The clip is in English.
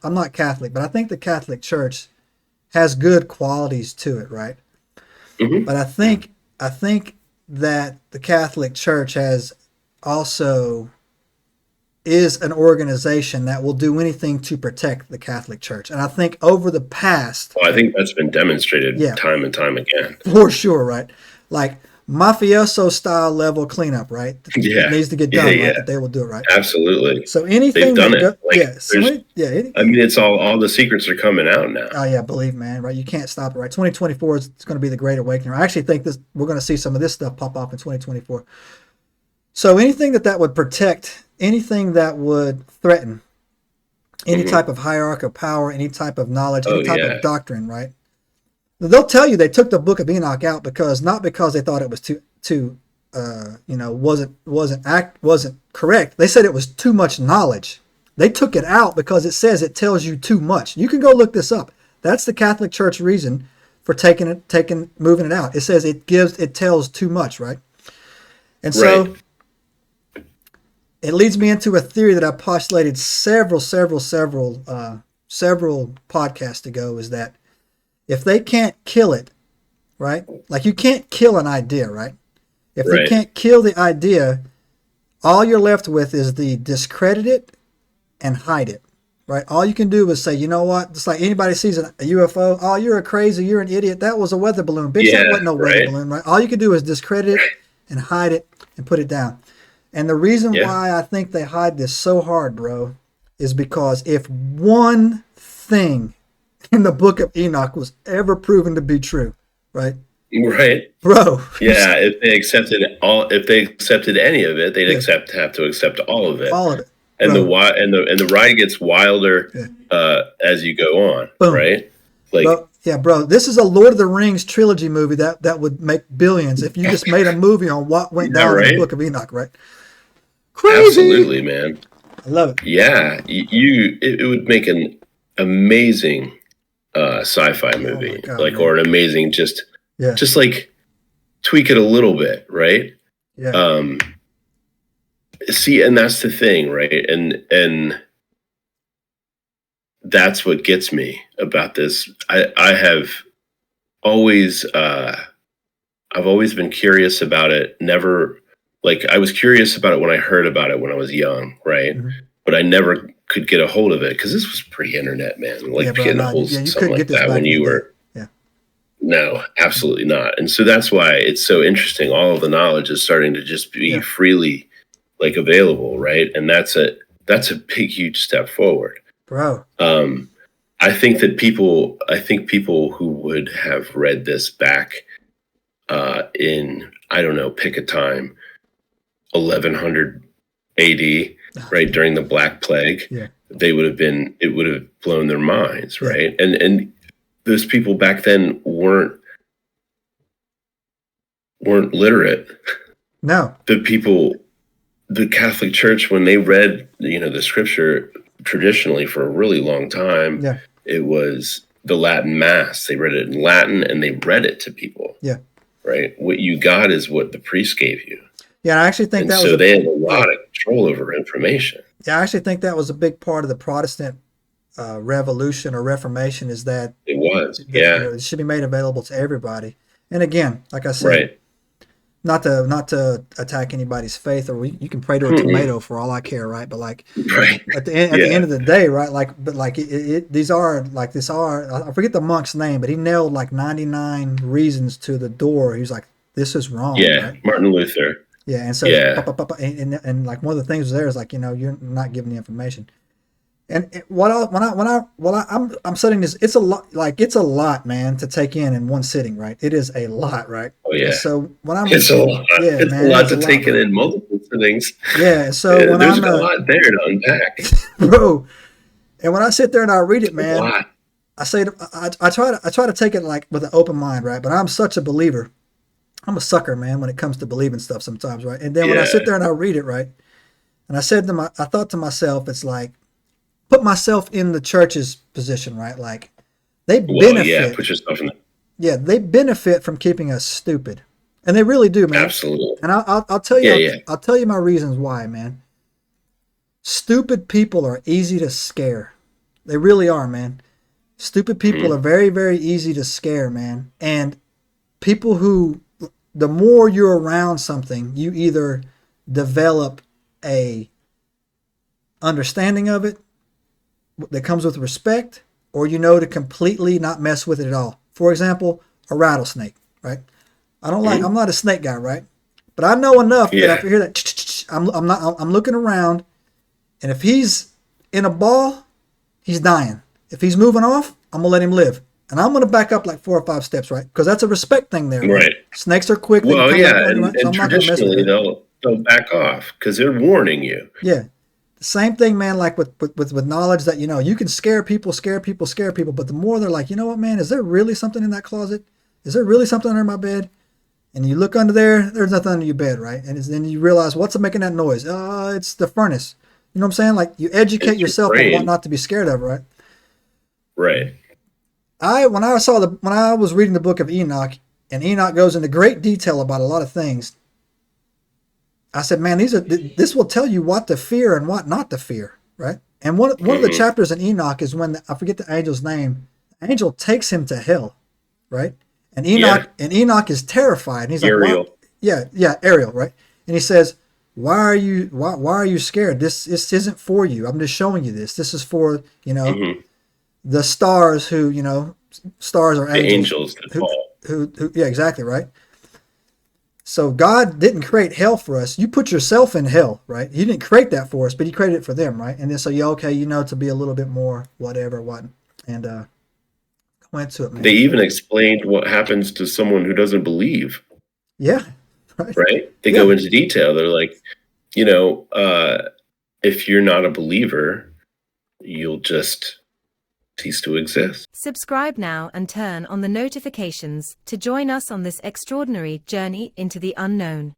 I'm not Catholic, but I think the Catholic Church has good qualities to it, right? Hmm. But I think that the Catholic Church has also is an organization that will do anything to protect the Catholic Church. And I think over the past, Well, I think that's been demonstrated yeah, time and time again. for sure, right? Like mafioso style level cleanup, right? That Yeah, needs to get yeah, done, right? yeah, That they will do it, right? absolutely. So They've anything done that it. go, Like yeah, so there's, yeah, I mean, it's all the secrets are coming out now. oh yeah, believe man, right? You can't stop it, right? 2024 is it's going to be the Great Awakening. I actually think this we're going to see some of this stuff pop off in 2024. So anything that would protect, anything that would threaten any Hmm. type of hierarchy of power, any type of knowledge, any Oh type yeah, of doctrine, right? They'll tell you they took the Book of Enoch out because not because they thought it was too wasn't correct. They said it was too much knowledge. They took it out because it says it tells you too much. You can go look this up. That's the Catholic Church reason for moving it out. It says it tells too much, right? And right. so it leads me into a theory that I postulated several podcasts ago. Is that if they can't kill it, right? Like you can't kill an idea, right? If they Right. can't kill the idea, all you're left with is the discredit it and hide it, right? All you can do is say, you know what? Just like anybody sees a UFO, oh, you're a crazy, you're an idiot. That was a weather balloon. Bitch, that Yeah, wasn't no weather right. balloon, right? All you can do is discredit it and hide it and put it down. And the reason Yeah. why I think they hide this so hard, bro, is because if one thing in the Book of Enoch was ever proven to be true, right? Right. Bro, Yeah, if they accepted any of it, they'd yeah, have to accept all of it. all of it, And bro. the ride gets wilder Yeah, as you go on, boom, right? Like, bro. Yeah, bro. This is a Lord of the Rings trilogy movie that would make billions if you just made a movie on what went yeah, down in the right? Book of Enoch, right? Crazy. Absolutely, man. I love it. Yeah, it would make an amazing sci-fi Oh my movie, god, like, man. or an amazing Yeah, just like tweak it a little bit, right? yeah, Um, see, and that's the thing, right? And that's what gets me about this. I have always I've always been curious about it. Never like I was curious about it when I heard about it when I was young, right? hmm But I never could get a hold of it because this was pre-internet, man. yeah, Like bro. getting a No, hold of yeah, you something couldn't get like this that back when in the you day. were Yeah, no, absolutely not. And so that's why it's so interesting. All of the knowledge is starting to just be yeah, freely like available, right? And that's a big, huge step forward. bro. Um, I think people who would have read this back in, I don't know, pick a time, 1100 AD, Oh, right yeah, during the Black Plague, yeah, it would have blown their minds, yeah. right? And those people back then weren't literate. No, The Catholic Church, when they read, the scripture traditionally for a really long time, yeah, it was the Latin Mass. They read it in Latin and they read it to people, yeah, right? What you got is what the priest gave you. yeah. I actually think And that was so a they had a yeah, lot of control over information. yeah. I actually think that was a big part of the Protestant revolution or Reformation is that It was. Yeah. it should be made available to everybody. And again, like I said, Right. not to attack anybody's faith, or you can pray to a Mm-mm. tomato for all I care, right? But like Right. at the end Yeah. of the day, right? These are like this are I forget the monk's name, but he nailed like 99 reasons to the door. He was like, this is wrong, Yeah. right? Martin Luther. Yeah, and so it's Yeah. and like one of the things there is like you're not giving the information. And I'm studying this, it's a lot. Like it's a lot, man, to take in one sitting, right? It is a lot, right? Oh, And yeah. so when I'm, It's a lot. yeah, It's a man, it lot is a to lot, take it bro. in multiple things. Yeah, and so when There's I'm, a lot there to unpack. bro, and when I sit there and I read it, A man, lot. I say I try to take it like with an open mind, right? But I'm such a believer. I'm a sucker, man, when it comes to believing stuff sometimes, right? And then when I Yeah. sit there and I read it, right, and I thought to myself, it's like put myself in the church's position, right? Like they Well, yeah. benefit, Put yourself in the yeah, they benefit from keeping us stupid, and they really do, man. absolute. And I'll tell you Yeah. Yeah. I'll tell you my reasons why, man. Stupid people are easy to scare, They really are, man. Stupid people Mhm. are very, very easy to scare, man. And people who, the more you're around something, you either develop a understanding of it that comes with respect, or you know to completely not mess with it at all. For example, a rattlesnake, right? I'm Mhm. not a snake guy, right? But I know enough that if Yeah. I hear that, I'm looking around, and if he's in a ball, he's dying. If he's moving off, I'm gonna let him live, and I'm gonna back up like 4 or 5 steps, right? Because that's a respect thing there, right? Right. Snakes are quick; they can Well, come back yeah, on you, right? So and I'm not gonna mess with traditionally it. they'll back off because they're warning you. Yeah, the same thing, man. Like with knowledge that you can scare people, scare people, scare people, but the more they're like, you know what, man, is there really something in that closet? Is there really something under my bed? And you look under there, there's nothing under your bed, right? And then you realize what's making that noise? It's the furnace. You know what I'm saying? Like you educate It's your yourself on what brain. not to be scared of, right? Right. When I was reading the book of Enoch, and Enoch goes into great detail about a lot of things. I said, man, this will tell you what to fear and what not to fear, right? And one of the Hmm. chapters in Enoch is when I forget the angel's name. The angel takes him to hell, right? Yeah. And Enoch is terrified, and he's like, "What? Uriel. Yeah, Ariel, right?" And he says, why are you scared? This isn't for you. I'm just showing you this. This is for Hmm. the stars who stars are The angels angels that who fall. who yeah, exactly, right. So God didn't create hell for us. You put yourself in hell, right? He didn't create that for us, but he created it for them, right? And then so yeah, okay, to be a little bit more whatever, what, and went to it, They man. even explained what happens to someone who doesn't believe, Yeah, right. right? They go Yeah. into detail. They're like, you know, if you're not a believer, you'll just cease to exist. Subscribe now and turn on the notifications to join us on this extraordinary journey into the unknown.